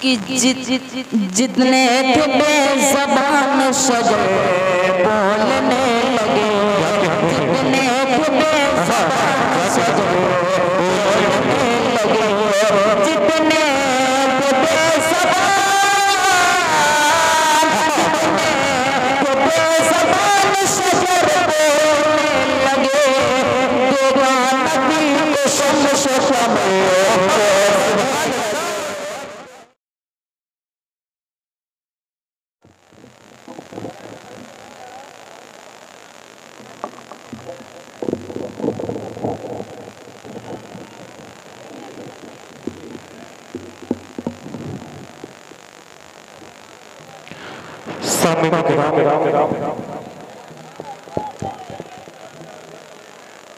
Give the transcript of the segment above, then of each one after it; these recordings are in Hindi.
कि जितने थे बेज़बान सजे बोलने लगे, जितने थे बेज़बान सजे बोलने लगे, जितने थे बेज़बान सजे बोलने लगे, तेरा नबी को शम्स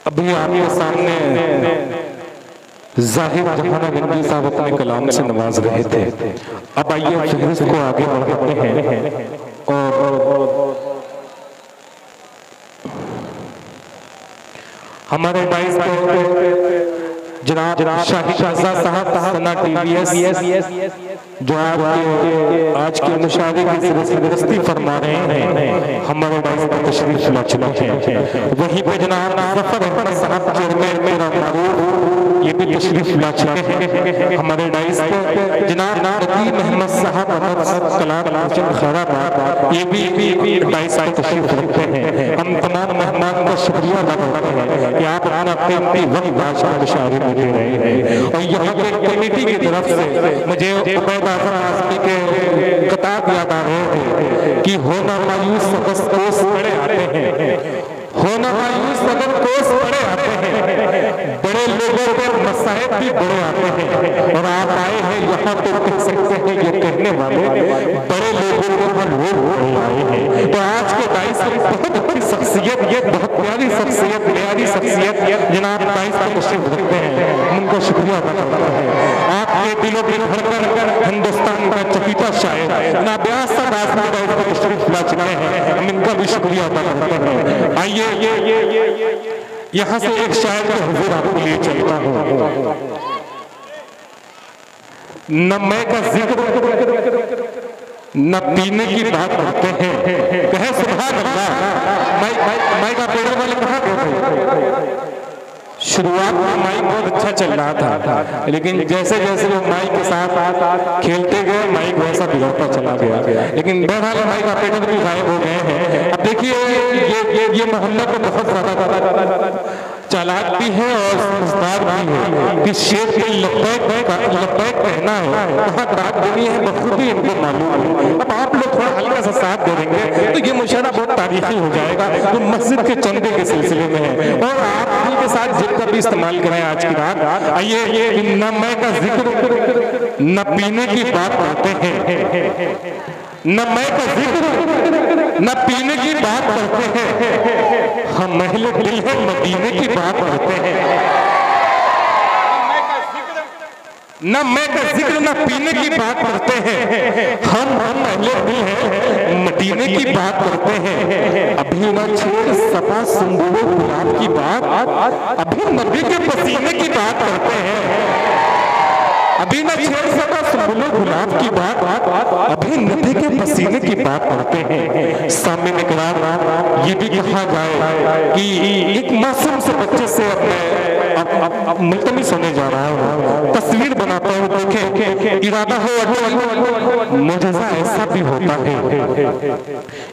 अभी आपके सामने ज़ाहिर जहान गंजी साहब अपने कलाम से नवाज रहे थे। अब आइए फहरिस्त को आगे बढ़ाते हैं और हमारे बाइस जनाब शाही शाहज़ाद साहब सना टीवीएस जो आज के मुशावरे की सरपरस्ती फरमा रहे हैं, हमारे बाइस पर तशरीफ ला चुके हैं। वहीं पे जनाब ज़फ़र अहमद साहब चेयरमैन मेरा मारूफ ये भी तशरीफ ला चुके हैं। हमारे बाइस पे जनाब नदीम अहमद साहब कलाम ये भी बाइस पे तशरीफ रखते हैं। हम तमाम मेहमान का शुक्रिया अदा करते हैं कि आप अपनी वक्त भाषा मुशावरे में दे रहे हैं। और यहाँ पे कमेटी की तरफ से मुझे उबैद आज़म आज़मी के किताब याद आ रहे थे कि होना मायूस अगर कोस बड़े आते हैं, होना मायूस अगर कोस बड़े आते हैं, बड़े लोगों के मसाइब भी बड़े आते हैं। और आप आए हैं यहाँ तो कह सकते हैं ये कहने वाले बड़े लोगों के ऊपर लोग आए हैं। तो आज के बाइस बहुत अच्छी शख्सियत, ये बहुत प्यारी शख्सियत, प्यारी शख्सियत जनाब बाइस पर तशरीफ रखते हैं, उनको शुक्रिया अदा करते हैं। आपके दिलों में भर कर हिंदुस्तान का चकीता शायर नाबियास साहब आज़मी बाइस पर तशरीफ ला चुके हैं, हम इनका भी शुक्रिया अदा करते हैं। आइए यहाँ से एक शायर का हुजूर आपके लिए चलता हूँ। न मैं का जिक्र न पीने की बात करते हैं, कहे सुभान अल्लाह। माइक का पेड़ वाले कहाँ गए? शुरुआत में माइक बहुत अच्छा चल रहा था, लेकिन जैसे जैसे वो माइक के साथ खेलते गए माइक वैसा बिगड़ता चला गया। लेकिन बहरहाल माइक ऑपरेटर भी गायब हो गए हैं। अब देखिए ये मोहल्ला को बहुत ज्यादा चालाक भी है और समझदार भी है कि शेर के लब्बैक कहना है, कहाँ दाद देनी है बखूबी इनको मालूम है। अब आप लोग थोड़ा हल्का सा साथ दे देंगे तो ये मुशायरा बहुत तारीखी हो जाएगा, जो मस्जिद के चंदे के सिलसिले में है। और आप के साथ जिद का भी इस्तेमाल करें आज की रात। आइए न मैं का जिक्र न पीने की बात करते हैं, न मैं का जिक्र न पीने की बात करते हैं, हम महल दिल है मदीने की बात करते हैं। न मैं का जिक्र न पीने की बात करते हैं, हम महल दिल है मदीने की बात करते हैं। अभी न छेड़ सपा सुंबुलो गुलाब की बात, अभी नबी के पसीने की बात करते हैं। अभी न छेड़ सपा सुंबुलो गुलाब की बात, अभी नबी के पसीने की बात करते हैं। सामने इकरार ये भी कहा जाए कि एक मासूम से बच्चे से अब मुल्तमिस होने जा रहा हूँ, तस्वीर बनाता हूँ, देखें इरादा हो मुजज़ा ऐसा भी होता है,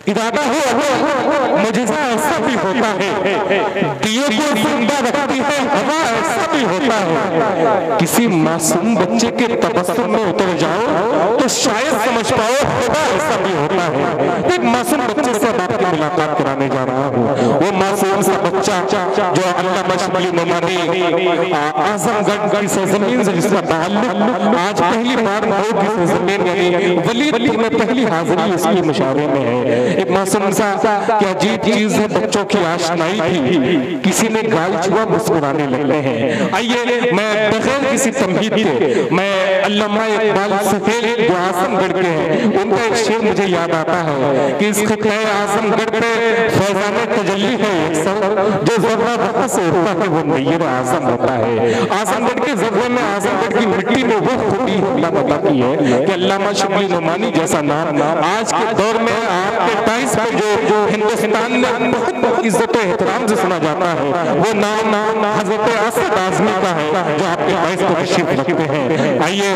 इरादा हो मुजज़ा ऐसा भी होता है, दिए को जिंदा रखती है हवा ऐसा भी होता है। किसी मासूम बच्चे के तबस्सुम में उतर जाओ तो शायद समझ पाओ खुदा ऐसा भी होता है। एक मासूम बच्चे से आपकी मुलाकात कराने जा रहा हूँ। वो मासूम सा बच्चा जो अल्लामा शबली नमानी आजमगढ़ की सरजमीन से जिसका ताल्लुक आज पहली बार मऊ की सरजमीन यानी वलीदपुर में पहली हाजिरी उसकी मुशावरे में है। एक मासूम सा क्या अजीब चीज है, बच्चों की आशनाई थी, किसी ने गाल छुआ मुस्कुराने लगते हैं। आइए मैं बगैर किसी तमहीद के मैं अल्लामा इकबाल सफेद जो आजमगढ़ के हैं उनका एक शेर मुझे याद आता है कि इस खित्ते आजमगढ़ पे फैज़ान तजल्ली है जो ज़र्रा बकस से उठता है वो नैयर आजम होता है। आजमगढ़ के जर्रे में, आजमगढ़ की मिट्टी में वो खूबी अल्लाह अता की है कि अल्लामा शिबली नुमानी जैसा नाम आज के दौर में आपके टाइम्स पे जो हिंदुस्तान में बहुत इज्जत और एहतराम से सुना जाता है, वो नाम हजरत असद आजमी का है जो आपके टाइम्स पर तशरीफ रखते हैं। आइए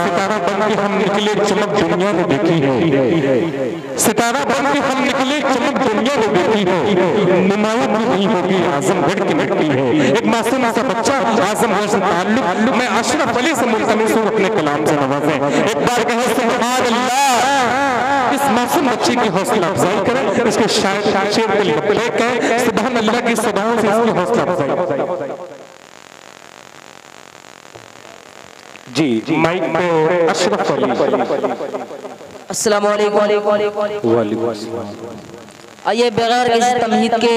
सितारा बन के हम निकले, चमक दुनिया ने देखी है। सितारा बन के हम निकले, चमक दुनिया ने देखी है। नुमाया भी नहीं होगी, आजमगढ़ की मिट्टी है। एक मासूम सा बच्चा आजमगढ़ से ताल्लुक, मैं अशरफ अली से मुल्तमिस हूं अपने कलाम से नवाजें। एक बार कहें सुभान अल्लाह, इस मासूम बच्चे की हौसला अफजाई करें, इसके शायर शेर के लिए कहें सुभान अल्लाह की सदाओं से इसकी हौसला अफजाई। जी माइक पे अशरफ अली। अस्सलाम वालेकुम। आइए बगैर किसी तमहीद के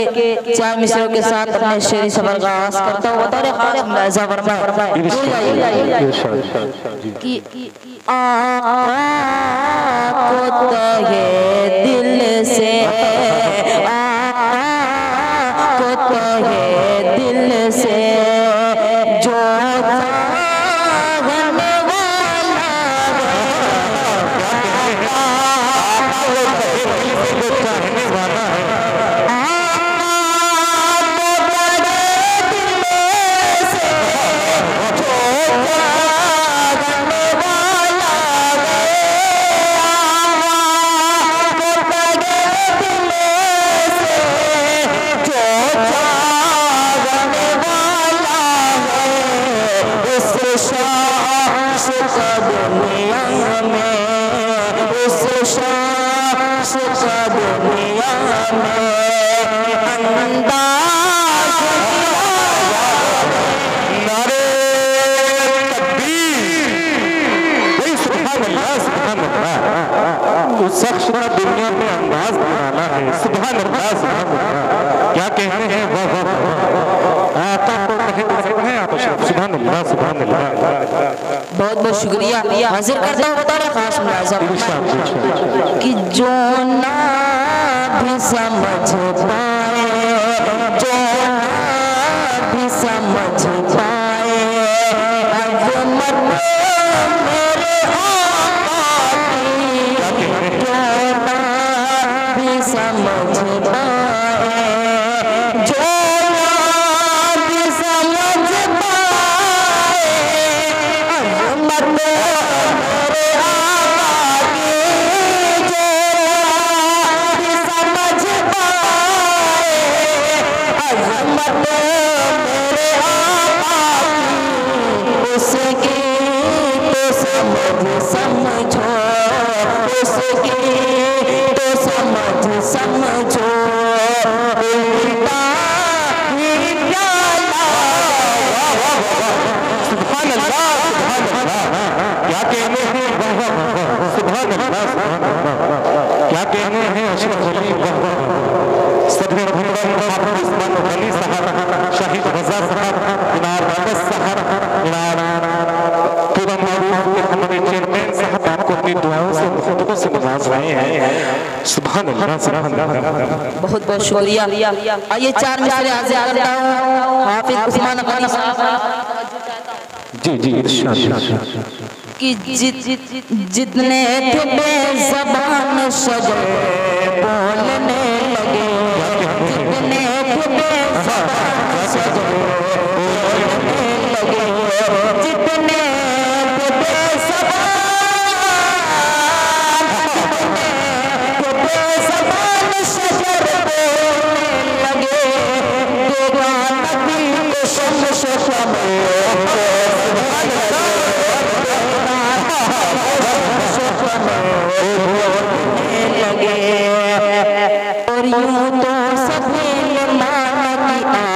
4 मिसरों के साथ अपने शेरी सफर का आगाज करता हूँ। बतौर खास मुलाहिजा फरमाएं कि को तहे दिल से, को तहे दिल से जो शख्स का दुनिया में अंदाज बनाना है। सुभान अल्लाह, सुभान अल्लाह, क्या कहते हैं वाह वाह वाह, आका को कहते हैं आप सुभान अल्लाह, सुभान अल्लाह। बहुत बहुत शुक्रिया। हाजिर करता हूँ बतौर खास मुलाहिजा कि जो ना भी समझ पाए, जो ना भी समझ पाए अज़मत मेरे आका की, जो ना भी समझ पाए, जो ना भी समझ पाए अज़मत मेरे आका की, जो ना भी समझ पाए अज़मत मेरे आका की, उसकी तो समझ समझो, उसकी तो समझ समझो, उल्टा ही प्याला। सुभान अल्लाह, सुभान अल्लाह, क्या कहने हैं वाह वाह वाह, सुभान अल्लाह, सुभान अल्लाह, क्या कहने हैं अशरफ अली वाह वाह, सदर भगवान उस्मान अली साहब, शाहिद रजा साहब, इनार वापस साहब, इनार पूरा मारूफ के हमारे चेयरमैन साहब आपको अपनी दुआओं से मुहब्बतों से नवाज रहे हैं। सुभान अल्लाह, सुभान अल्लाह, बहुत बहुत शुक्रिया। आइए 4 मिसरे हाजिर करता हूँ हाफिज उस्मान अली साहब जी जी इरशाद कि जितने थे बेज़बान शजर बोलने लगे, जितने थे बेज़बान शजर बोलने लगे, जितने थे बेज़बान शजर बोलने लगे, देखा नबी को शम्स लगे, और यूं तो सभी मान की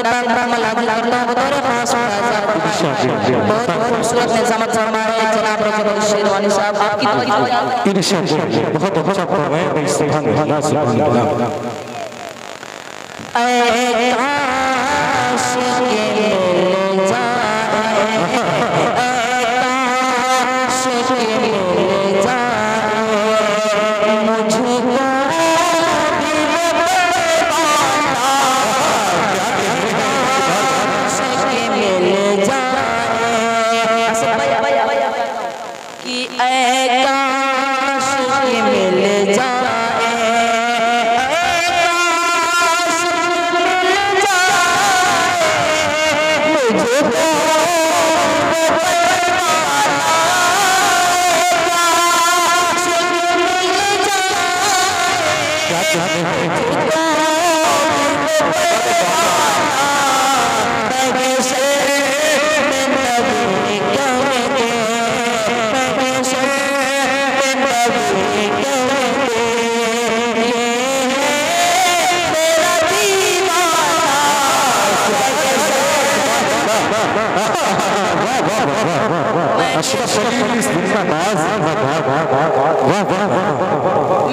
पे पाक मुकम्मल हाजिर करता हूँ बतौर खास बहुत खूबसूरत निज़ामत फरमाए जनाब रफ़ीक शेरवानी साहब आपकी बहुत अच्छा फरमाया भाई सुभान अल्लाह सुभान अल्लाह ऐ काश के मिल जाए ऐ काश के मिल जाए मुझको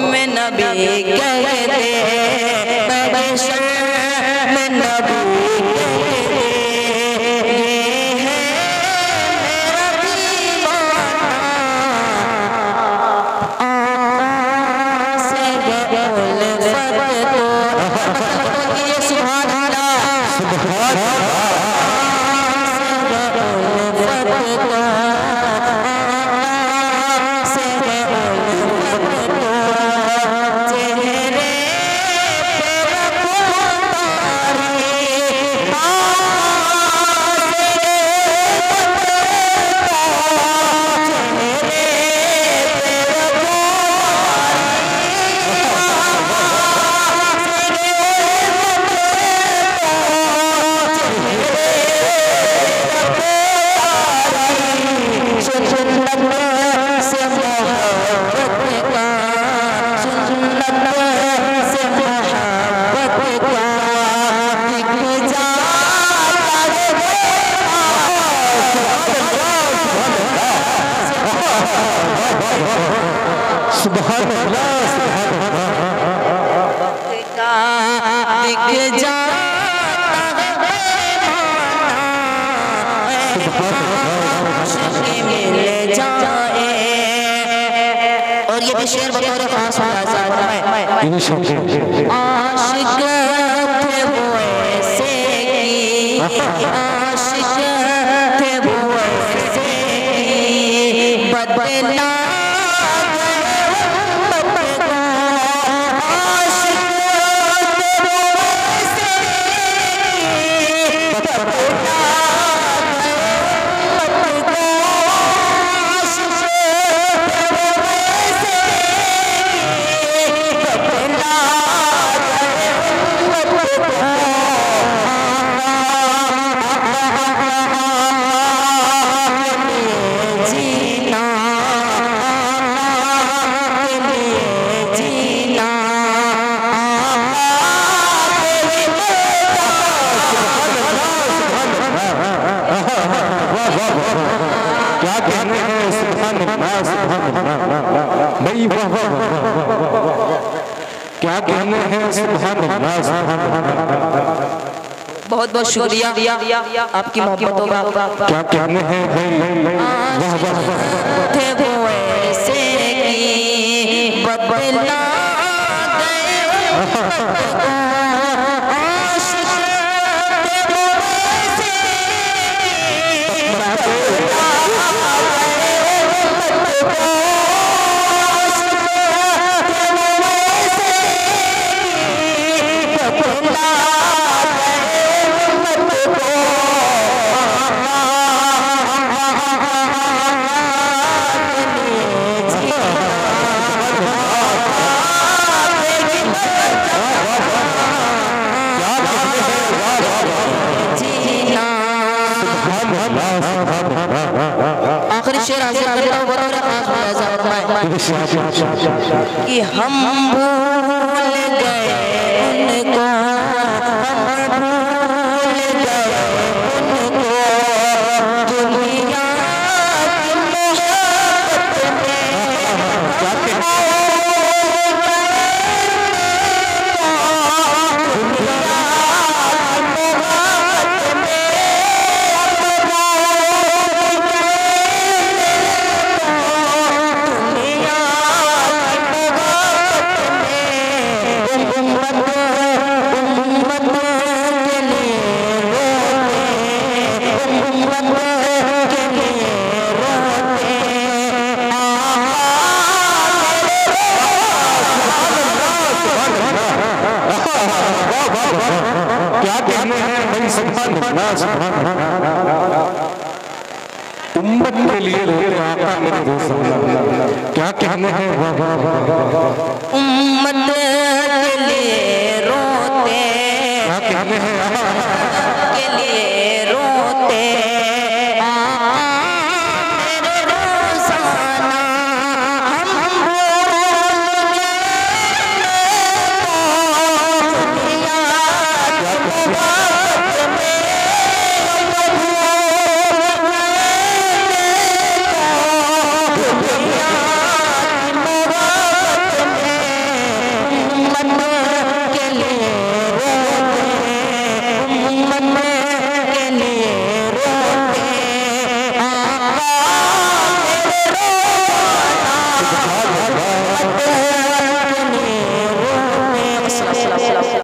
मैं नबी कहते मैं नबी और ये भी शेर बतौर खास आशिक थे वो ऐसे की आशिक थे वो ऐसे की बदला क्या कहने हैं सुभान अल्लाह सुभान अल्लाह बहुत बहुत शुक्रिया आपकी मोहब्बतों का क्या कहने हैं वाह वाह थे वो ऐसे की बदला आखिरी शेर हासिल करता हूँ बतौर कि हम भूल गए उनको हम भूल के लिए रोके आका मेरे रोज़ाना, क्या कहने हैं वाह वाह वाह वाह। उम्मत